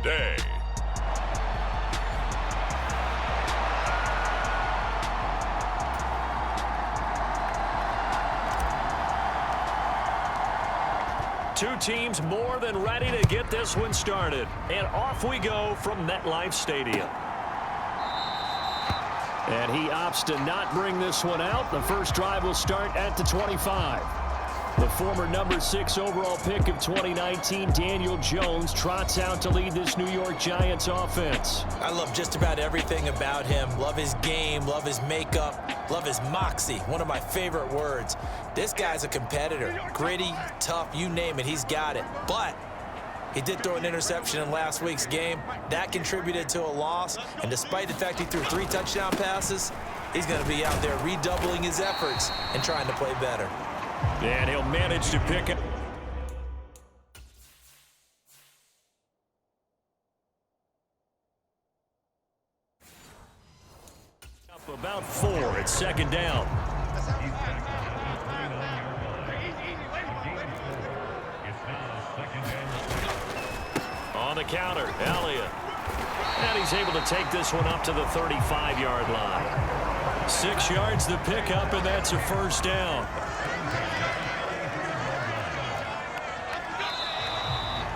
the day. Two teams more than ready to get this one started. And off we go from MetLife Stadium. And he opts to not bring this one out. The first drive will start at the 25. The former number 6 overall pick of 2019, Daniel Jones, trots out to lead this New York Giants offense. I love just about everything about him. Love his game, love his makeup, love his moxie, one of my favorite words. This guy's a competitor. Gritty, tough, you name it, he's got it. But he did throw an interception in last week's game. That contributed to a loss. And despite the fact he threw 3 touchdown passes, he's going to be out there redoubling his efforts and trying to play better. And he'll manage to pick it. Up about 4. It's second down. On the counter, Elliott. And he's able to take this one up to the 35-yard line. 6 yards the pickup, and that's a first down.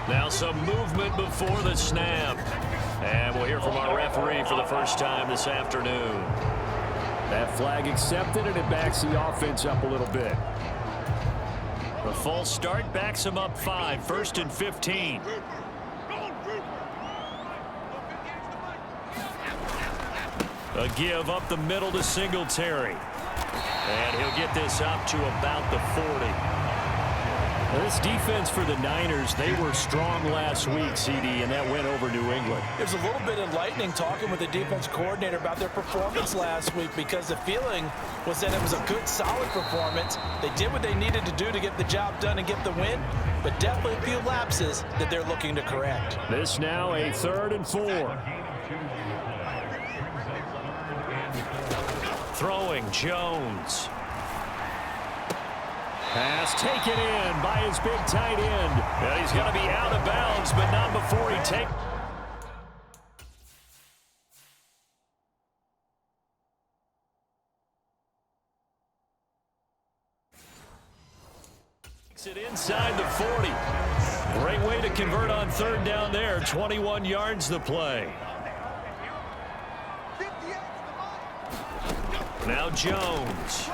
Now some movement before the snap. And we'll hear from our referee for the first time this afternoon. That flag accepted, and it backs the offense up a little bit. The false start backs him up 5, 1st and 15. A give up the middle to Singletary. And he'll get this up to about the 40. This defense for the Niners, they were strong last week, CD, and that went over New England. There's a little bit enlightening talking with the defense coordinator about their performance last week, because the feeling was that it was a good, solid performance. They did what they needed to do to get the job done and get the win, but definitely a few lapses that they're looking to correct. This now a 3rd and 4. Throwing Jones. Pass taken in by his big tight end. And he's going to be out of bounds, but not before he takes it inside the 40. Great way to convert on 3rd down there. 21 yards the play. Now Jones.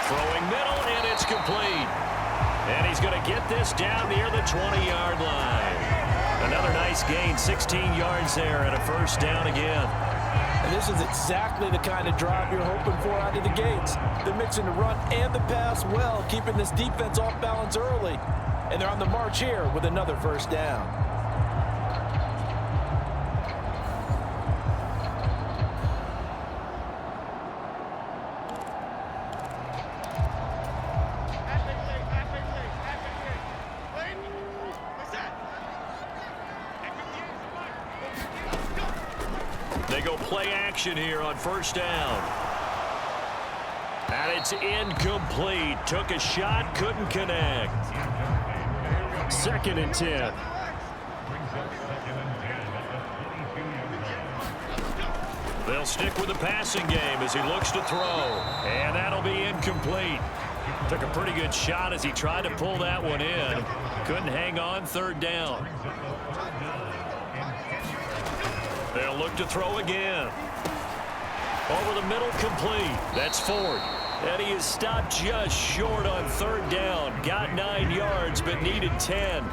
Throwing middle, and it's complete. And he's going to get this down near the 20-yard line. Another nice gain, 16 yards there, and a first down again. And this is exactly the kind of drive you're hoping for out of the gates. They're mixing the run and the pass well, keeping this defense off balance early. And they're on the march here with another first down. They go play action here on first down. And it's incomplete. Took a shot, couldn't connect. 2nd and 10. They'll stick with the passing game as he looks to throw. And that'll be incomplete. Took a pretty good shot as he tried to pull that one in. Couldn't hang on, 3rd down. They'll look to throw again. Over the middle, complete. That's Ford. And he is stopped just short on 3rd down. Got 9 yards, but needed 10.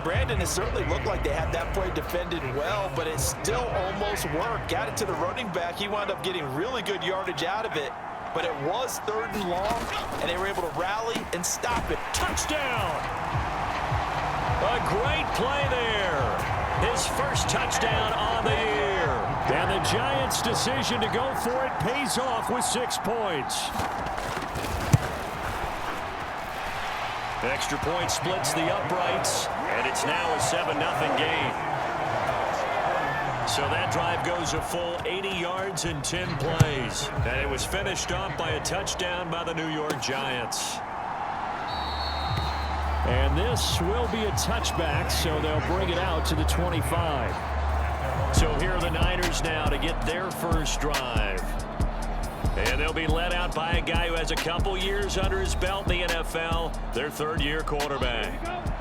Brandon, it certainly looked like they had that play defended well, but it still almost worked. Got it to the running back. He wound up getting really good yardage out of it. But it was 3rd and long, and they were able to rally and stop it. Touchdown! A great play there. His first touchdown on the year. And the Giants' decision to go for it pays off with 6 points. Extra point splits the uprights, and it's now a 7-0 game. So that drive goes a full 80 yards in 10 plays. And it was finished off by a touchdown by the New York Giants. And this will be a touchback, so they'll bring it out to the 25. So here are the Niners now to get their first drive. And they'll be led out by a guy who has a couple years under his belt in the NFL, their third-year quarterback.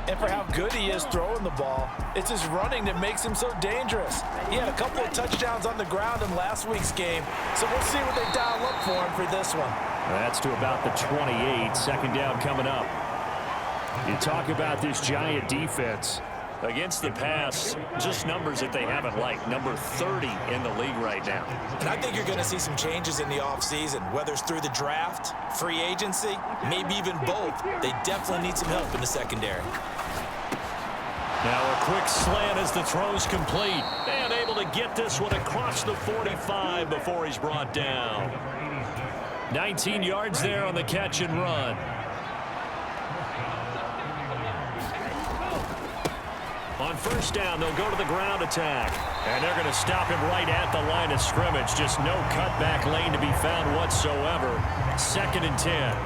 And for how good he is throwing the ball, it's his running that makes him so dangerous. He had a couple of touchdowns on the ground in last week's game, so we'll see what they dial up for him for this one. That's to about the 28. Second down coming up. You talk about this Giant defense. Against the pass, just numbers that they haven't liked. Number 30 in the league right now. And I think you're going to see some changes in the offseason, whether it's through the draft, free agency, maybe even both. They definitely need some help in the secondary. Now a quick slant as the throw's complete. And able to get this one across the 45 before he's brought down. 19 yards there on the catch and run. On first down, they'll go to the ground attack. And they're going to stop him right at the line of scrimmage. Just no cutback lane to be found whatsoever. 2nd and 10.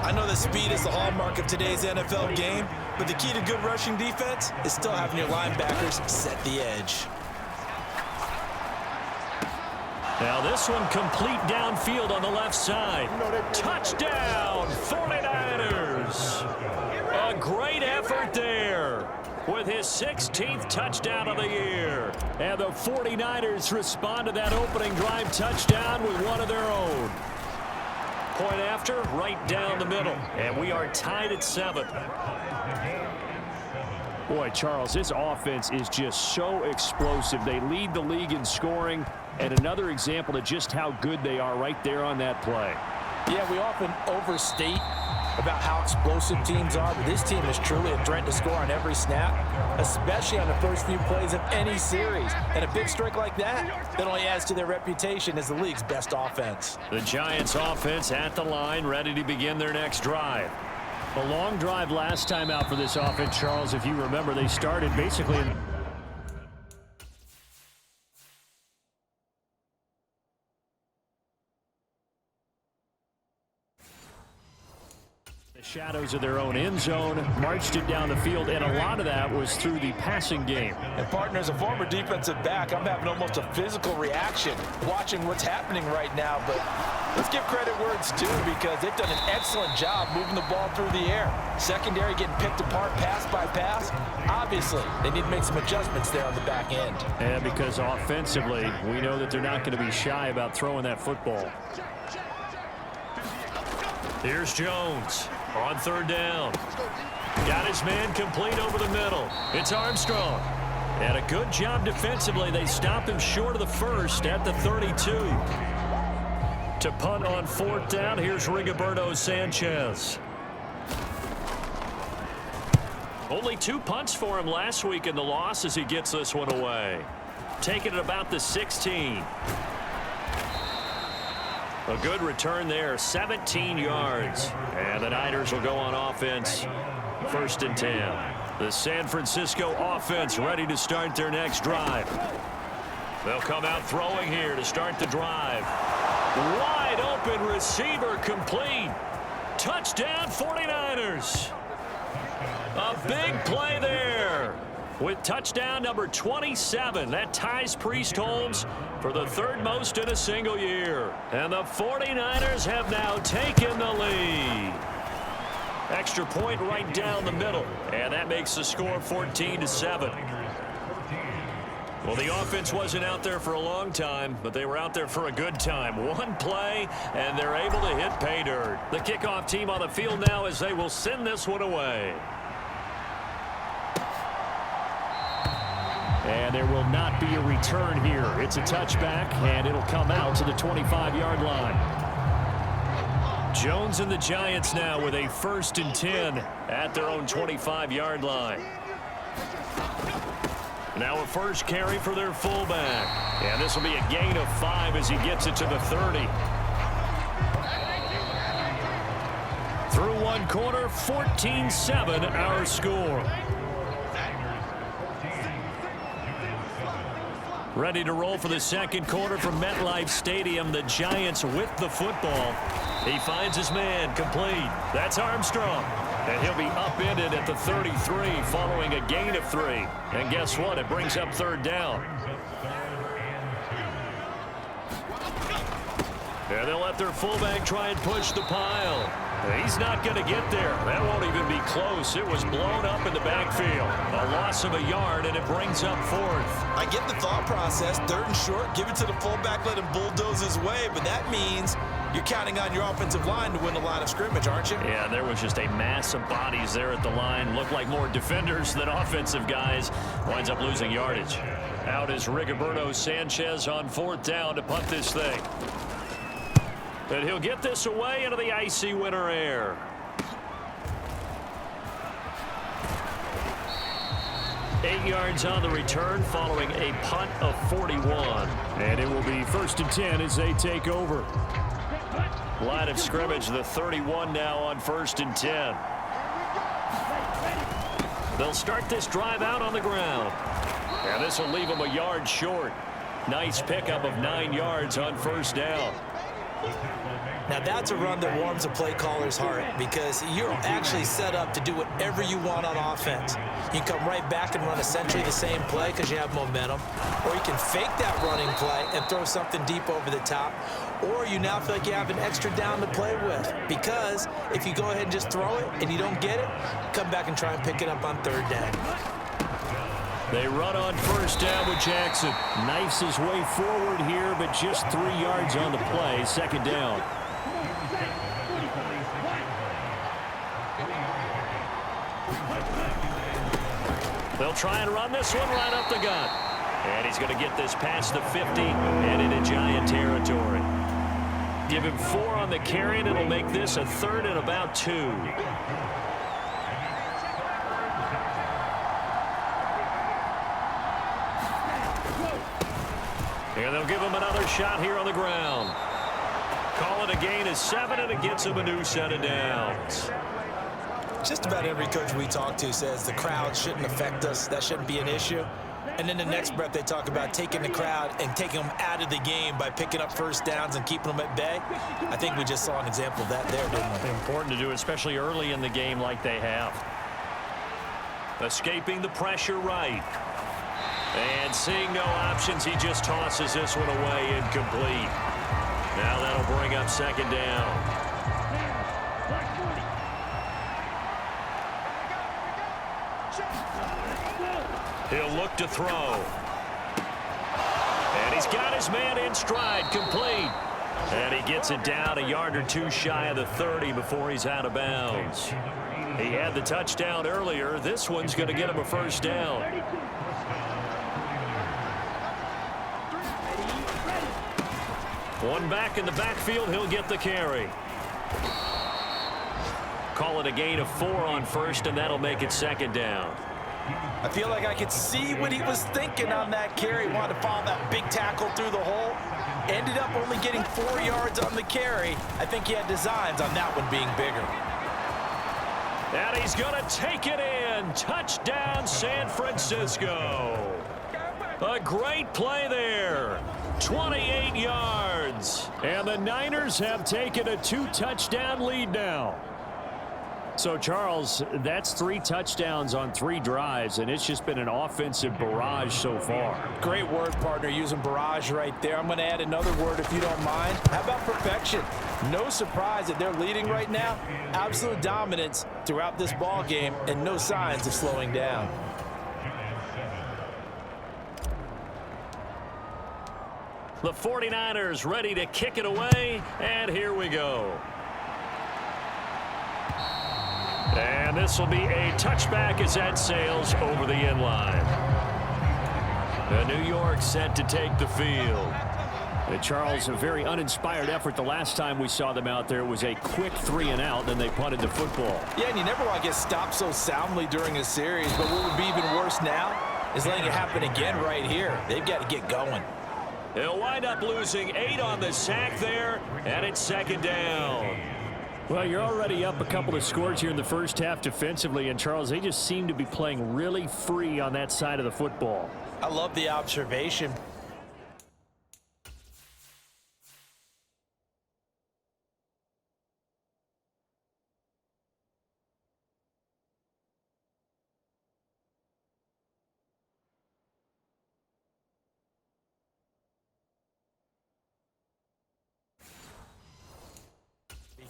I know that speed is the hallmark of today's NFL game, but the key to good rushing defense is still having your linebackers set the edge. Now this one complete downfield on the left side. Touchdown, 49ers. A great effort there with his 16th touchdown of the year. And the 49ers respond to that opening drive touchdown with one of their own. Point after, right down the middle. And we are tied at 7. Boy, Charles, this offense is just so explosive. They lead the league in scoring. And another example of just how good they are right there on that play. Yeah, we often overstate about how explosive teams are, but this team is truly a threat to score on every snap, especially on the first few plays of any series. And a big strike like that only adds to their reputation as the league's best offense. The Giants offense at the line, ready to begin their next drive. A long drive last time out for this offense, Charles. If you remember, they started basically in shadows of their own end zone, marched it down the field, and a lot of that was through the passing game. And partner, as a former defensive back, I'm having almost a physical reaction watching what's happening right now, but let's give credit where it's due because they've done an excellent job moving the ball through the air. Secondary getting picked apart pass by pass. Obviously, they need to make some adjustments there on the back end. And because offensively, we know that they're not going to be shy about throwing that football. Here's Jones. On 3rd down. Got his man complete over the middle. It's Armstrong. And a good job defensively. They stop him short of the first at the 32. To punt on 4th down, here's Rigoberto Sanchez. Only 2 punts for him last week in the loss as he gets this one away. Taking it about the 16. A good return there, 17 yards. And the Niners will go on offense, 1st and 10. The San Francisco offense ready to start their next drive. They'll come out throwing here to start the drive. Wide open receiver complete. Touchdown 49ers. A big play there. With touchdown number 27, that ties Priest Holmes for the 3rd most in a single year. And the 49ers have now taken the lead. Extra point right down the middle, and that makes the score 14-7. Well, the offense wasn't out there for a long time, but they were out there for a good time. One play, and they're able to hit pay dirt. The kickoff team on the field now as they will send this one away. And there will not be a return here. It's a touchback, and it'll come out to the 25-yard line. Jones and the Giants now with a 1st and 10 at their own 25-yard line. Now a first carry for their fullback. And this will be a gain of 5 as he gets it to the 30. Through one quarter, 14-7 our score. Ready to roll for the 2nd quarter from MetLife Stadium. The Giants with the football. He finds his man complete. That's Armstrong. And he'll be upended at the 33 following a gain of 3. And guess what? It brings up third down. And they'll let their fullback try and push the pile. He's not going to get there. That won't even be close. It was blown up in the backfield. A loss of a yard, and it brings up fourth. I get the thought process. 3rd and short, give it to the fullback, let him bulldoze his way. But that means you're counting on your offensive line to win the line of scrimmage, aren't you? Yeah, there was just a mass of bodies there at the line. Looked like more defenders than offensive guys. Winds up losing yardage. Out is Rigoberto Sanchez on 4th down to punt this thing. And he'll get this away into the icy winter air. Eight yards on the return following a punt of 41. And it will be 1st and 10 as they take over. Line of scrimmage, the 31 now on 1st and 10. They'll start this drive out on the ground. And this will leave them a yard short. Nice pickup of 9 yards on 1st down. Now that's a run that warms a play caller's heart because you're actually set up to do whatever you want on offense. You can come right back and run essentially the same play because you have momentum, or you can fake that running play and throw something deep over the top, or you now feel like you have an extra down to play with because if you go ahead and just throw it and you don't get it, come back and try and pick it up on 3rd down. They run on 1st down with Jackson. Knifes his way forward here, but just 3 yards on the play. 2nd down. They'll try and run this one right up the gut. And he's going to get this past the 50 and into Giant territory. Give him 4 on the carry, and it'll make this a 3rd and about 2. And they'll give him another shot here on the ground. Call it a gain of 7, and it gets him a new set of downs. Just about every coach we talk to says the crowd shouldn't affect us. That shouldn't be an issue. And then the next breath they talk about taking the crowd and taking them out of the game by picking up 1st downs and keeping them at bay. I think we just saw an example of that there, didn't we? Important to do, especially early in the game like they have. Escaping the pressure right. And seeing no options, he just tosses this one away incomplete. Now that'll bring up 2nd down. He'll look to throw. And he's got his man in stride, complete. And he gets it down a yard or 2 shy of the 30 before he's out of bounds. He had the touchdown earlier. This one's going to get him a 1st down. One back in the backfield, he'll get the carry. Call it a gain of 4 on 1st, and that'll make it 2nd down. I feel like I could see what he was thinking on that carry. Wanted to follow that big tackle through the hole. Ended up only getting 4 yards on the carry. I think he had designs on that one being bigger. And he's going to take it in. Touchdown, San Francisco. A great play there. 28 yards. And the Niners have taken a 2-touchdown lead now. So, Charles, that's 3 touchdowns on 3 drives, and it's just been an offensive barrage so far. Great word, partner, using barrage right there. I'm going to add another word if you don't mind. How about perfection? No surprise that they're leading right now. Absolute dominance throughout this ball game and no signs of slowing down. The 49ers ready to kick it away, and here we go. And this will be a touchback as that sails over the end line. The New York set to take the field. Charles, a very uninspired effort the last time we saw them out there. It was a quick 3 and out, then they punted the football. Yeah, and you never want to get stopped so soundly during a series, but what would be even worse now is letting it happen again right here. They've got to get going. They'll wind up losing 8 on the sack there, and it's 2nd down. Well, you're already up a couple of scores here in the first half defensively, and Charles, they just seem to be playing really free on that side of the football. I love the observation.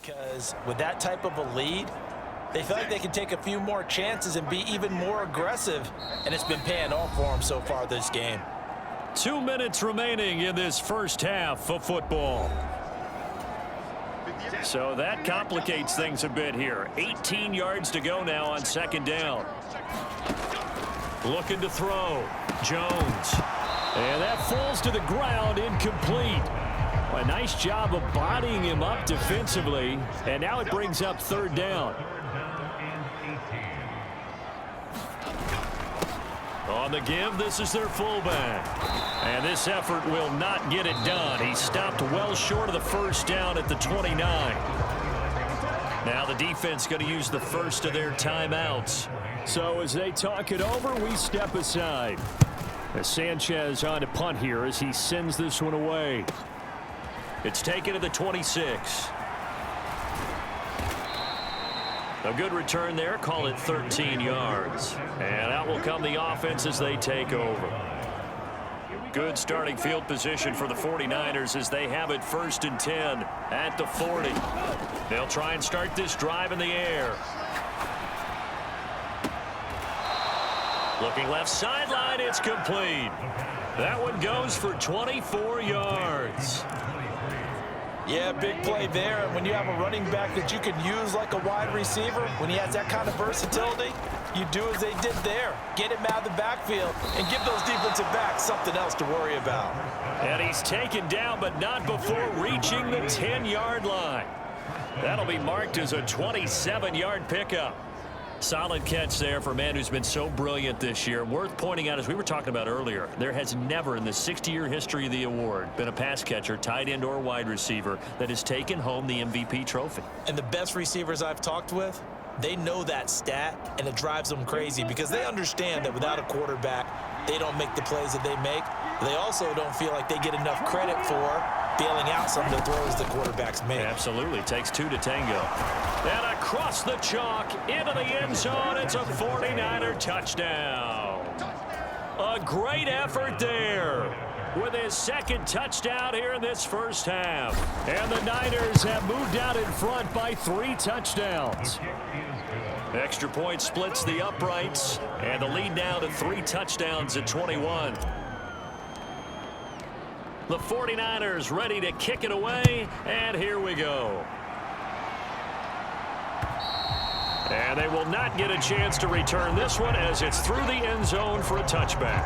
because with that type of a lead, they feel like they can take a few more chances and be even more aggressive, and it's been paying off for them so far this game. 2 minutes remaining in this first half of football. So that complicates things a bit here. 18 yards to go now on second down. Looking to throw. Jones. And that falls to the ground, incomplete. A nice job of bodying him up defensively. And now it brings up third down. On the give, this is their fullback. And this effort will not get it done. He stopped well short of the first down at the 29. Now the defense going to use the first of their timeouts. So as they talk it over, we step aside. As Sanchez on to punt here as he sends this one away. It's taken to the 26. A good return there. Call it 13 yards. And out will come the offense as they take over. Good starting field position for the 49ers as they have it 1st and 10 at the 40. They'll try and start this drive in the air. Looking left sideline, it's complete. That one goes for 24 yards. Yeah, big play there. And when you have a running back that you can use like a wide receiver, when he has that kind of versatility, you do as they did there. Get him out of the backfield and give those defensive backs something else to worry about. And he's taken down, but not before reaching the 10-yard line. That'll be marked as a 27-yard pickup. Solid catch there for a man who's been so brilliant this year. Worth pointing out, as we were talking about earlier, there has never in the 60-year history of the award been a pass catcher, tight end or wide receiver that has taken home the MVP trophy. And the best receivers I've talked with, they know that stat, and it drives them crazy because they understand that without a quarterback, they don't make the plays that they make. They also don't feel like they get enough credit for bailing out some of the throws the quarterbacks make. Absolutely. Takes two to tango. And across the chalk into the end zone. It's a 49er touchdown. A great effort there with his second touchdown here in this first half. And the Niners have moved out in front by 3 touchdowns. Extra point splits the uprights, and the lead now to 3 touchdowns at 21. The 49ers ready to kick it away, and here we go. And they will not get a chance to return this one as it's through the end zone for a touchback.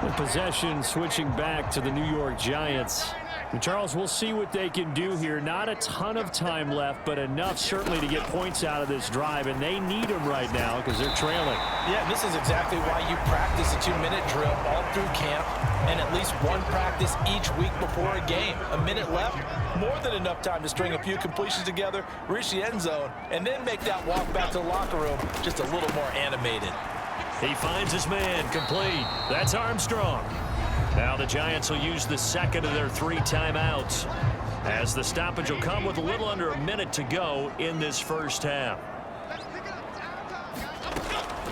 The possession switching back to the New York Giants. And Charles, we'll see what they can do here. Not a ton of time left, but enough certainly to get points out of this drive, and they need them right now because they're trailing. Yeah, this is exactly why you practice a 2-minute drill all through camp and at least one practice each week before a game. A minute left, more than enough time to string a few completions together, reach the end zone, and then make that walk back to the locker room just a little more animated. He finds his man, complete. That's Armstrong. Now the Giants will use the second of their 3 timeouts as the stoppage will come with a little under a minute to go in this first half.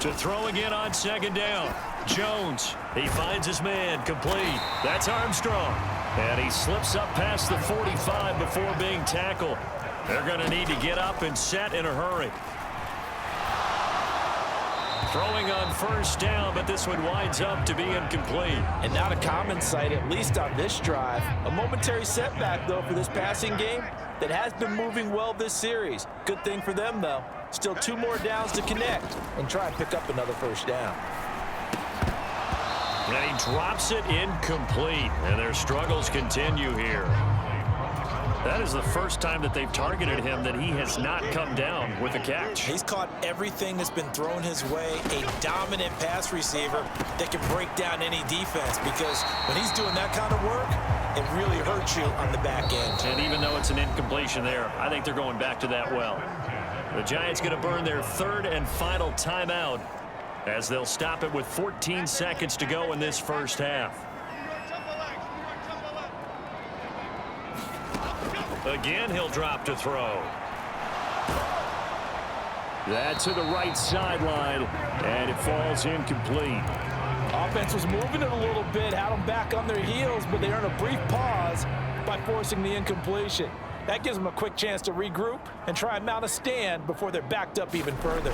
To throw again on second down. Jones, he finds his man, complete. That's Armstrong. And he slips up past the 45 before being tackled. They're going to need to get up and set in a hurry. Throwing on first down, but this one winds up to be incomplete. And not a common sight, at least on this drive. A momentary setback, though, for this passing game that has been moving well this series. Good thing for them, though. Still 2 more downs to connect and try and pick up another first down. And he drops it incomplete, and their struggles continue here. That is the first time that they've targeted him that he has not come down with a catch. He's caught everything that's been thrown his way, a dominant pass receiver that can break down any defense, because when he's doing that kind of work, it really hurts you on the back end. And even though it's an incompletion there, I think they're going back to that well. The Giants going to burn their 3rd and final timeout as they'll stop it with 14 seconds to go in this first half. Again, he'll drop to throw. That's to the right sideline, and it falls incomplete. Offense was moving it a little bit, had them back on their heels, but they earned a brief pause by forcing the incompletion. That gives them a quick chance to regroup and try and mount a stand before they're backed up even further.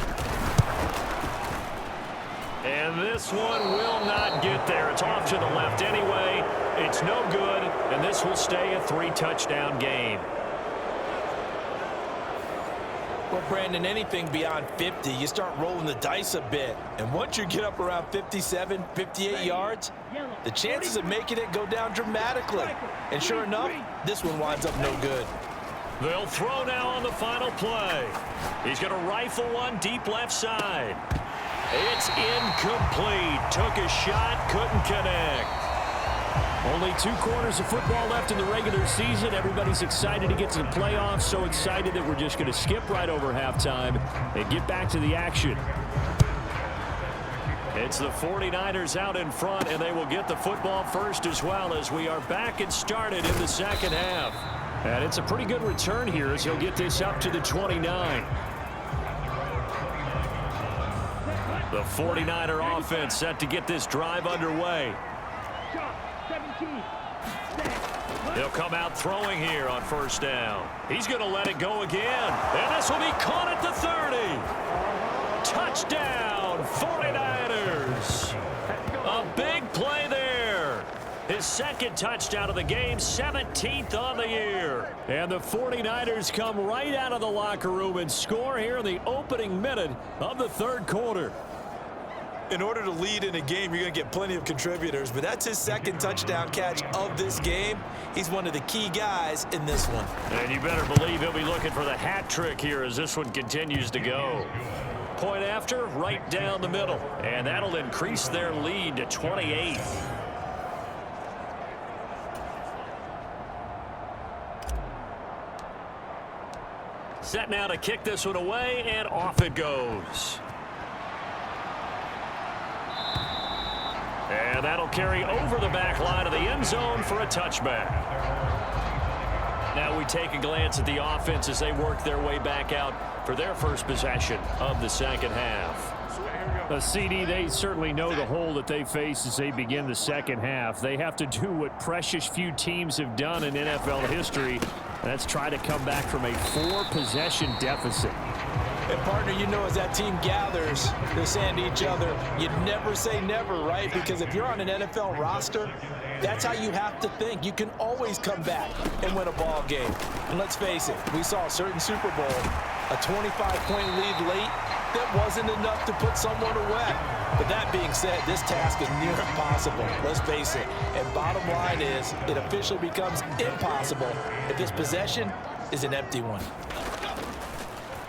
And this one will not get there. It's off to the left anyway. It's no good, and this will stay a 3-touchdown game. Well, Brandon, anything beyond 50, you start rolling the dice a bit. And once you get up around 57, 58 yards, the chances of making it go down dramatically. And sure enough, this one winds up no good. They'll throw now on the final play. He's going to rifle one deep left side. It's incomplete. Took a shot, couldn't connect. Only 2 quarters of football left in the regular season. Everybody's excited to get to the playoffs. So excited that we're just going to skip right over halftime and get back to the action. It's the 49ers out in front, and they will get the football first as well as we are back and started in the second half. And it's a pretty good return here as he'll get this up to the 29. The 49er offense set to get this drive underway. He'll come out throwing here on first down. He's going to let it go again. And this will be caught at the 30. Touchdown, 49ers. A big play there. His second touchdown of the game, 17th on the year. And the 49ers come right out of the locker room and score here in the opening minute of the third quarter. In order to lead in a game, you're going to get plenty of contributors, but that's his second touchdown catch of this game. He's one of the key guys in this one. And you better believe he'll be looking for the hat trick here as this one continues to go. Point after, right down the middle. And that'll increase their lead to 28. Set now to kick this one away, and off it goes. And that'll carry over the back line of the end zone for a touchback. Now we take a glance at the offense as they work their way back out for their first possession of the second half. CD, they certainly know the hole that they face as they begin the second half. They have to do what precious few teams have done in NFL history. That's try to come back from a 4-possession deficit. And, partner, you know, as that team gathers, they're saying to each other, you never say never, right? Because if you're on an NFL roster, that's how you have to think. You can always come back and win a ball game. And let's face it, we saw a certain Super Bowl, a 25-point lead late, that wasn't enough to put someone away. But that being said, this task is near impossible. Let's face it. And bottom line is, it officially becomes impossible if this possession is an empty one.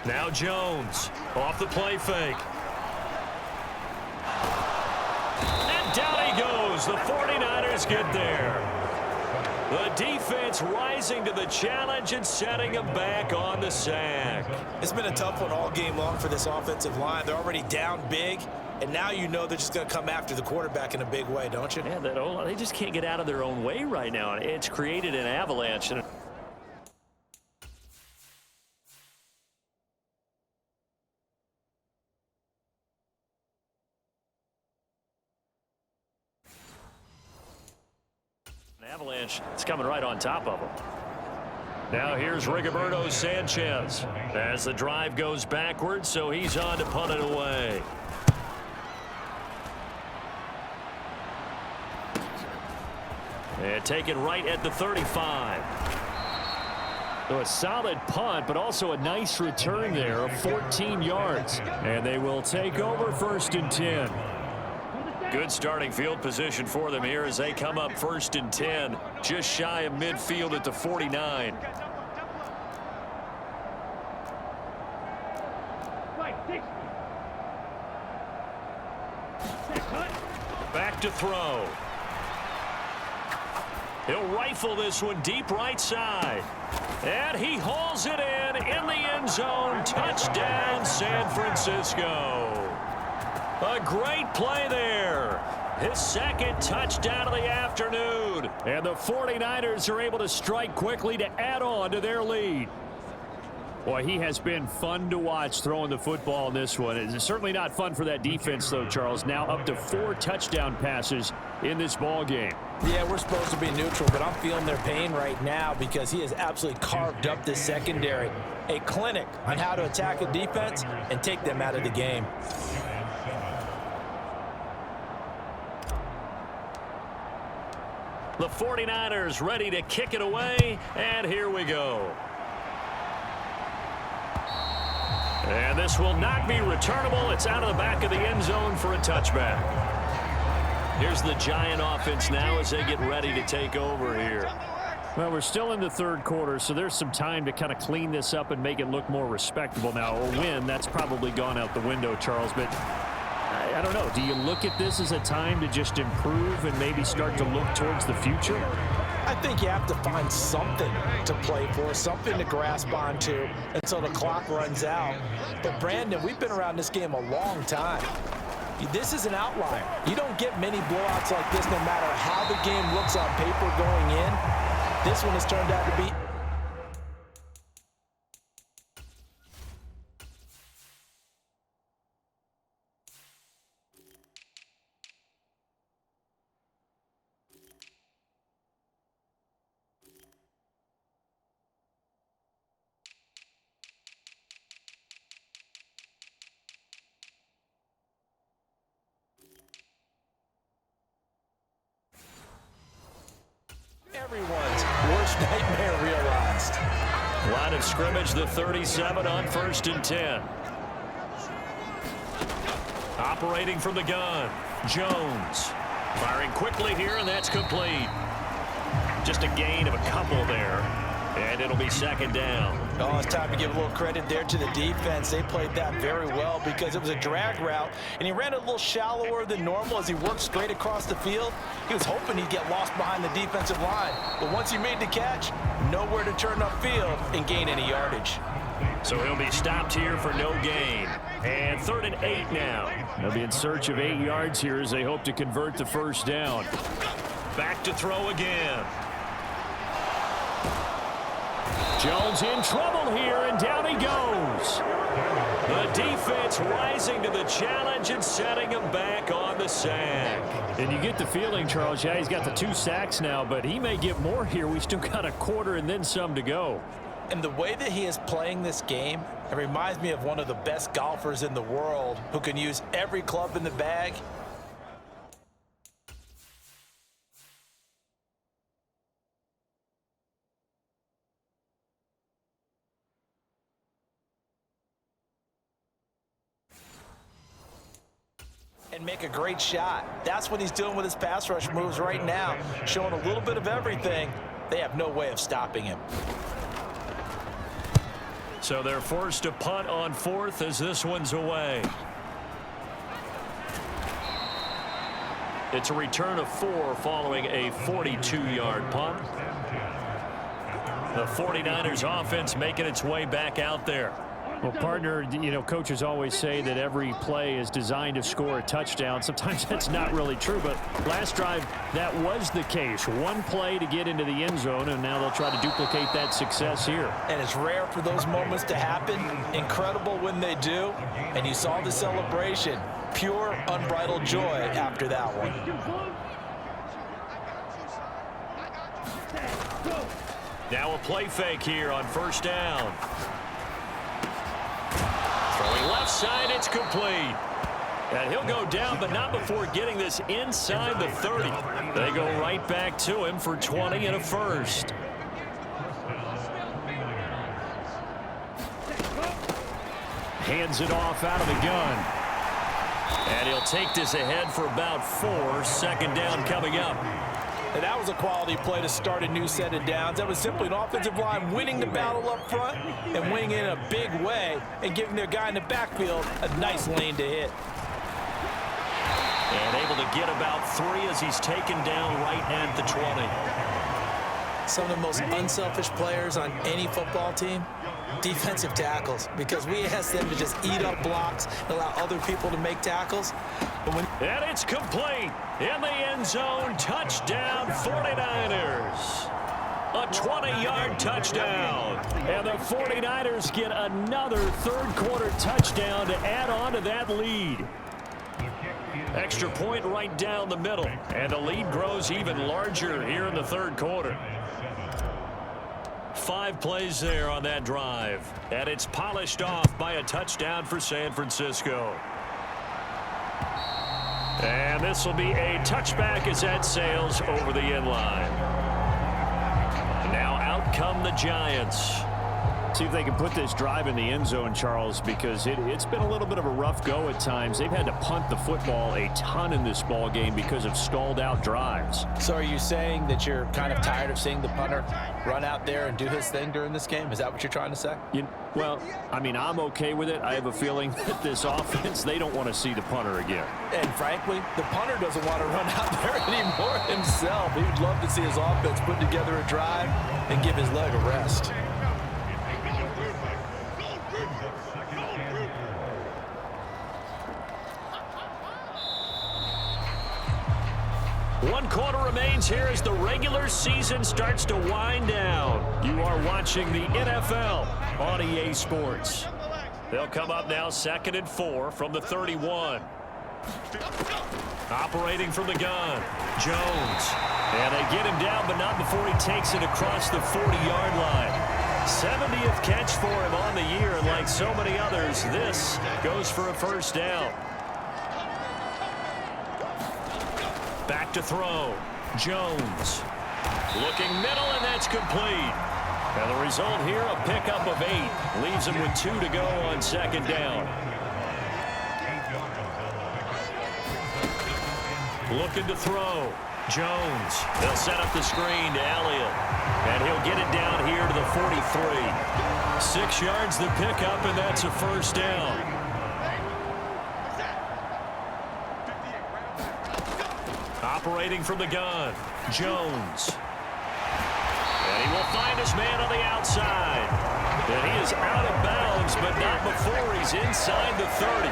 Now Jones off the play fake. And down he goes. The 49ers get there. The defense rising to the challenge and setting them back on the sack. It's been a tough one all game long for this offensive line. They're already down big, and now you know they're just going to come after the quarterback in a big way, don't you? Yeah, they just can't get out of their own way right now. It's created an avalanche. Avalanche, it's coming right on top of them. Now here's Rigoberto Sanchez as the drive goes backwards, so he's on to punt it away. And taken right at the 35. So a solid punt, but also a nice return there of 14 yards. And they will take over first and 10. Good starting field position for them here as they come up first and 10, just shy of midfield at the 49. Back to throw. He'll rifle this one deep right side. And he hauls it in the end zone. Touchdown, San Francisco. A great play there. His second touchdown of the afternoon. And the 49ers are able to strike quickly to add on to their lead. Boy, he has been fun to watch throwing the football in this one. It's certainly not fun for that defense, though, Charles. Now up to 4 touchdown passes in this ball game. Yeah, we're supposed to be neutral, but I'm feeling their pain right now because he has absolutely carved up this secondary. A clinic on how to attack a defense and take them out of the game. The 49ers ready to kick it away, and here we go. And this will not be returnable. It's out of the back of the end zone for a touchback. Here's the Giant offense now as they get ready to take over here. Well, we're still in the third quarter, so there's some time to kind of clean this up and make it look more respectable. Now, a win, that's probably gone out the window, Charles, but I don't know. Do you look at this as a time to just improve and maybe start to look towards the future? I think you have to find something to play for, something to grasp onto until the clock runs out. But, Brandon, we've been around this game a long time. This is an outlier. You don't get many blowouts like this no matter how the game looks on paper going in. This one has turned out to be everyone's worst nightmare realized. Line of scrimmage, the 37 on 1st and 10. Operating from the gun, Jones. Firing quickly here, and that's complete. Just a gain of a couple there, and it'll be 2nd down. Oh, it's time to give a little credit there to the defense. They played that very well because it was a drag route, and he ran a little shallower than normal as he worked straight across the field. He was hoping he'd get lost behind the defensive line, but once he made the catch, nowhere to turn upfield and gain any yardage. So he'll be stopped here for no gain. And 3rd and 8 now. They'll be in search of 8 yards here as they hope to convert the 1st down. Back to throw again. Jones in trouble here, and down he goes. The defense rising to the challenge and setting him back on the sack. And you get the feeling, Charles, yeah, he's got the 2 sacks now, but he may get more here. We still got a quarter and then some to go. And the way that he is playing this game, it reminds me of one of the best golfers in the world who can use every club in the bag. And make a great shot. That's what he's doing with his pass rush moves right now, showing a little bit of everything. They have no way of stopping him. So they're forced to punt on 4th as this one's away. It's a return of 4 following a 42-yard punt. The 49ers offense making its way back out there. Well, partner, you know, coaches always say that every play is designed to score a touchdown. Sometimes that's not really true, but last drive, that was the case. One play to get into the end zone, and now they'll try to duplicate that success here. And it's rare for those moments to happen. Incredible when they do. And you saw the celebration. Pure, unbridled joy after that one. Now a play fake here on 1st down. Throwing left side, it's complete. And he'll go down, but not before getting this inside the 30. They go right back to him for 20 and a 1st. Hands it off out of the gun. And he'll take this ahead for about 4. 2nd down coming up. And that was a quality play to start a new set of downs. That was simply an offensive line winning the battle up front and winning in a big way and giving their guy in the backfield a nice lane to hit. And able to get about 3 as he's taken down right at the 20. Some of the most unselfish players on any football team, defensive tackles, because we ask them to just eat up blocks and allow other people to make tackles. And it's complete in the end zone. Touchdown 49ers. A 20-yard touchdown. And the 49ers get another third-quarter touchdown to add on to that lead. Extra point right down the middle. And the lead grows even larger here in the third quarter. 5 plays there on that drive. And it's polished off by a touchdown for San Francisco. And this will be a touchback as that sails over the end line. Now out come the Giants. See if they can put this drive in the end zone, Charles, because it's been a little bit of a rough go at times. They've had to punt the football a ton in this ball game because of stalled out drives. So are you saying that you're kind of tired of seeing the punter run out there and do his thing during this game? Is that what you're trying to say? Well, I mean, I'm okay with it. I have a feeling that this offense, they don't want to see the punter again. And frankly, the punter doesn't want to run out there anymore himself. He would love to see his offense put together a drive and give his leg a rest. One quarter remains here as the regular season starts to wind down. You are watching the NFL on EA Sports. They'll come up now 2nd and 4 from the 31. Operating from the gun, Jones. And they get him down, but not before he takes it across the 40-yard line. 70th catch for him on the year, and like so many others, this goes for a first down. Back to throw. Jones. Looking middle, and that's complete. And the result here, a pickup of 8. Leaves him with 2 to go on 2nd down. Looking to throw. Jones. They'll set up the screen to Elliott. And he'll get it down here to the 43. 6 yards the pickup, and that's a first down. Operating from the gun, Jones. And he will find his man on the outside. And he is out of bounds, but not before he's inside the 30.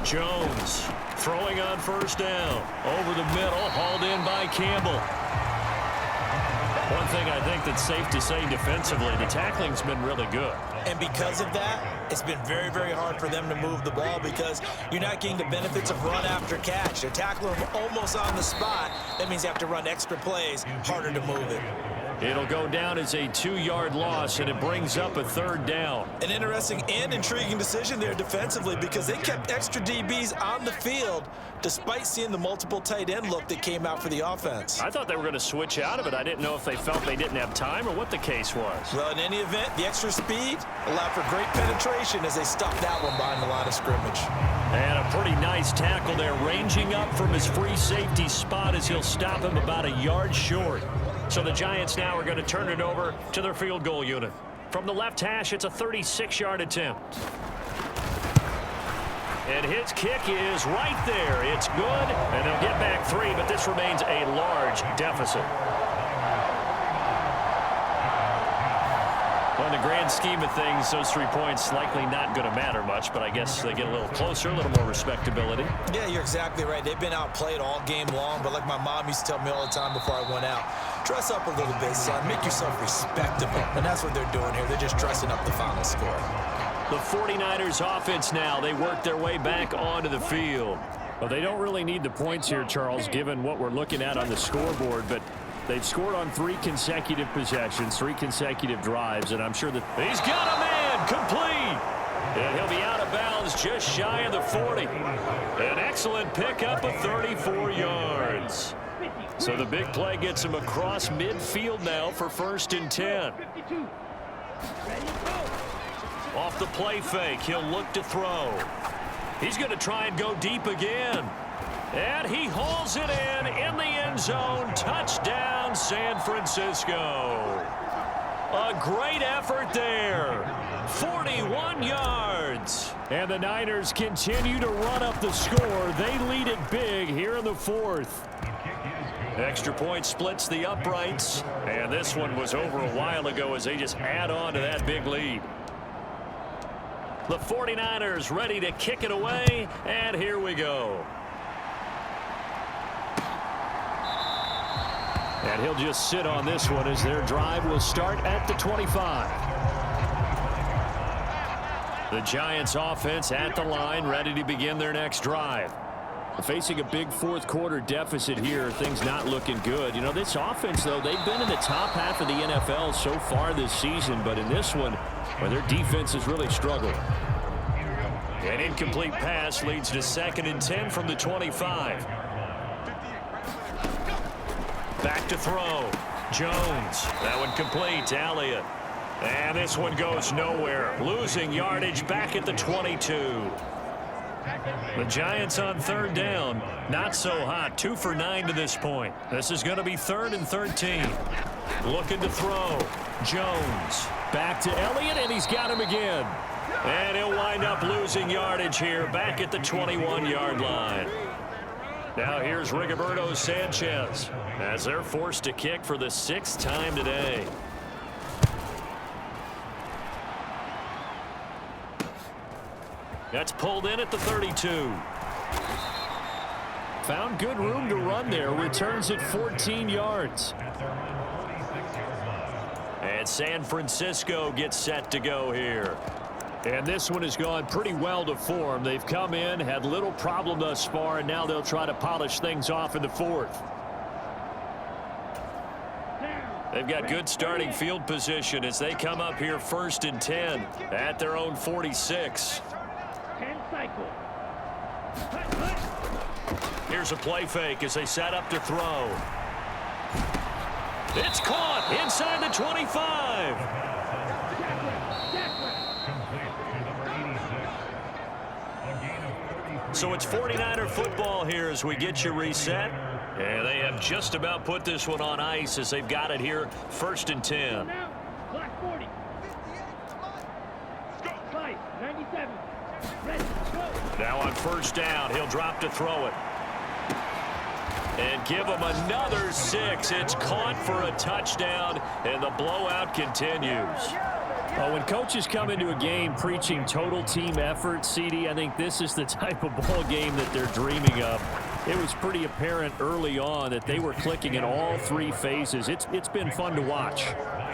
Jones throwing on first down. Over the middle, hauled in by Campbell. One thing I think that's safe to say defensively, the tackling's been really good. And because of that, it's been very, very hard for them to move the ball because you're not getting the benefits of run after catch. They're tackling them almost on the spot. That means you have to run extra plays, harder to move it. It'll go down as a 2-yard loss, and it brings up a 3rd down. An interesting and intriguing decision there defensively because they kept extra DBs on the field despite seeing the multiple tight end look that came out for the offense. I thought they were going to switch out of it. I didn't know if they felt they didn't have time or what the case was. Well, in any event, the extra speed allowed for great penetration as they stuffed that one behind the line of scrimmage. And a pretty nice tackle there, ranging up from his free safety spot as he'll stop him about a yard short. So the Giants now are going to turn it over to their field goal unit. From the left hash, it's a 36-yard attempt. And his kick is right there. It's good, and they'll get back 3, but this remains a large deficit. Well, in the grand scheme of things, those 3 points likely not going to matter much, but I guess they get a little closer, a little more respectability. Yeah, you're exactly right. They've been outplayed all game long, but like my mom used to tell me all the time before I went out, dress up a little bit, son. Make yourself respectable. And that's what they're doing here. They're just dressing up the final score. The 49ers offense now, they work their way back onto the field. Well, they don't really need the points here, Charles, given what we're looking at on the scoreboard, but they've scored on 3 consecutive possessions, 3 consecutive drives, and I'm sure that he's got a man complete. And he'll be out of bounds just shy of the 40. An excellent pickup of 34 yards. So the big play gets him across midfield now for 1st and 10. Off the play fake, he'll look to throw. He's going to try and go deep again. And he hauls it in the end zone. Touchdown, San Francisco. A great effort there. 41 yards. And the Niners continue to run up the score. They lead it big here in the 4th. Extra point splits the uprights. And this one was over a while ago as they just add on to that big lead. The 49ers ready to kick it away, and here we go. And he'll just sit on this one as their drive will start at the 25. The Giants offense at the line, ready to begin their next drive. Facing a big fourth quarter deficit here, things not looking good. You know, this offense, though, they've been in the top half of the NFL so far this season, but in this one, where their defense has really struggled. An incomplete pass leads to 2nd and 10 from the 25. Back to throw. Jones. That one complete to Elliott. And this one goes nowhere. Losing yardage back at the 22. The Giants on 3rd down. Not so hot. 2 for 9 to this point. This is going to be 3rd and 13. Looking to throw. Jones. Back to Elliott, and he's got him again. And he'll wind up losing yardage here back at the 21-yard line. Now here's Rigoberto Sanchez as they're forced to kick for the 6th time today. That's pulled in at the 32. Found good room to run there. Returns at 14 yards. And San Francisco gets set to go here. And this one has gone pretty well to form. They've come in, had little problem thus far, and now they'll try to polish things off in the 4th. They've got good starting field position as they come up here 1st and 10 at their own 46. Here's a play fake as they set up to throw. It's caught inside the 25. So it's 49er football here as we get you reset. And they have just about put this one on ice as they've got it here 1st and 10. Now on 1st down, he'll drop to throw it. And give him another 6. It's caught for a touchdown, and the blowout continues. Well, when coaches come into a game preaching total team effort, CD, I think this is the type of ball game that they're dreaming of. It was pretty apparent early on that they were clicking in all 3 phases. It's been fun to watch.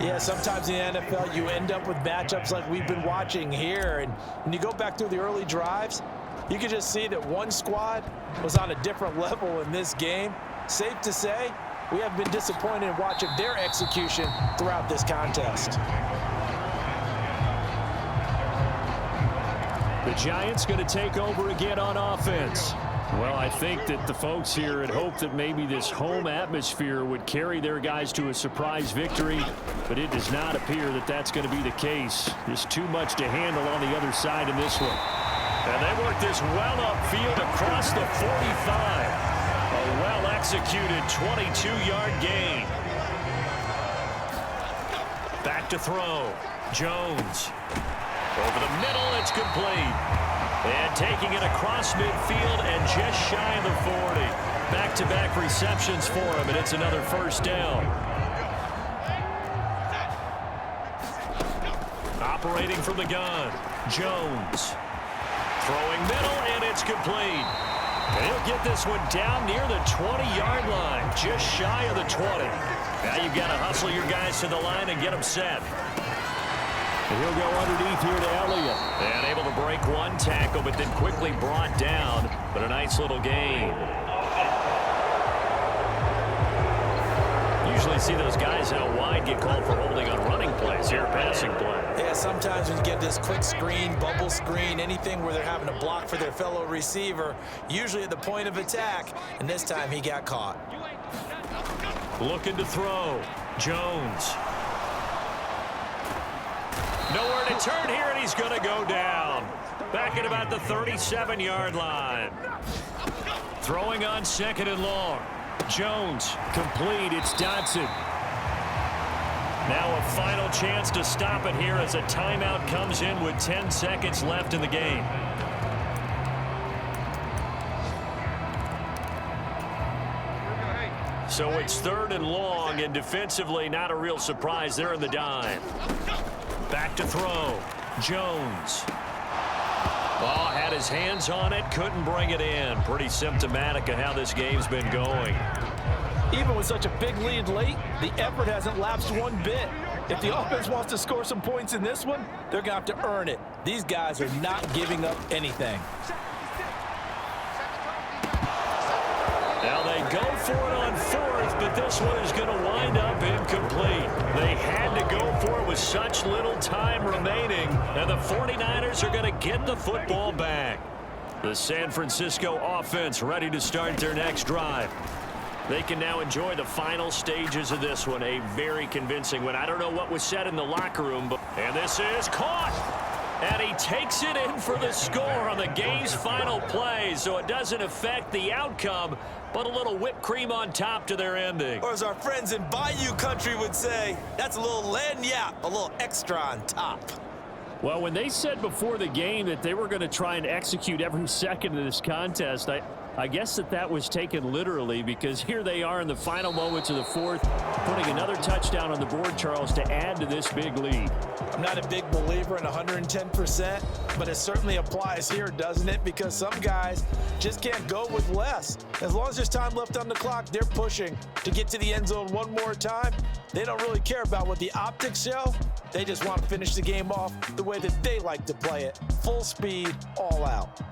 Yeah, sometimes in the NFL you end up with matchups like we've been watching here. And when you go back through the early drives, you can just see that one squad was on a different level in this game. Safe to say, we have been disappointed in watching their execution throughout this contest. The Giants going to take over again on offense. Well, I think that the folks here had hoped that maybe this home atmosphere would carry their guys to a surprise victory, but it does not appear that that's going to be the case. There's too much to handle on the other side in this one. And they work this well upfield across the 45. A well-executed 22-yard gain. Back to throw. Jones. Over the middle, it's complete. And taking it across midfield and just shy of the 40. Back-to-back receptions for him, and it's another 1st down. Operating from the gun, Jones. Throwing middle, and it's complete. And he'll get this one down near the 20-yard line, just shy of the 20. Now you've got to hustle your guys to the line and get them set. And he'll go underneath here to Elliott. And able to break one tackle, but then quickly brought down. But a nice little gain. Usually see those guys out wide get called for holding on running plays here, passing play. Yeah, sometimes when you get this quick screen, bubble screen, anything where they're having to block for their fellow receiver, usually at the point of attack, and this time he got caught. Looking to throw. Jones. Nowhere to turn here, and he's going to go down. Back at about the 37-yard line. Throwing on 2nd and long. Jones, complete. It's Dotson. Now a final chance to stop it here as a timeout comes in with 10 seconds left in the game. So it's 3rd and long, and defensively not a real surprise. They're in the dime. Back to throw. Jones. Oh, had his hands on it, couldn't bring it in. Pretty symptomatic of how this game's been going. Even with such a big lead late, the effort hasn't lapsed one bit. If the offense wants to score some points in this one, they're going to have to earn it. These guys are not giving up anything. Now they go for it on fourth, but this one is going to wind up incomplete. They had to go for it with such little time remaining, and the 49ers are going to get the football back. The San Francisco offense ready to start their next drive. They can now enjoy the final stages of this one. A very convincing one. I don't know what was said in the locker room, and this is caught. And he takes it in for the score on the game's final play, so it doesn't affect the outcome, but a little whipped cream on top to their ending. Or as our friends in Bayou country would say, that's a little lagniappe, a little extra on top. Well, when they said before the game that they were going to try and execute every second of this contest, I guess that was taken literally, because here they are in the final moments of the fourth, putting another touchdown on the board, Charles, to add to this big lead. I'm not a big believer in 110%, but it certainly applies here, doesn't it? Because some guys just can't go with less. As long as there's time left on the clock, they're pushing to get to the end zone one more time. They don't really care about what the optics show. They just want to finish the game off the way that they like to play it. Full speed, all out.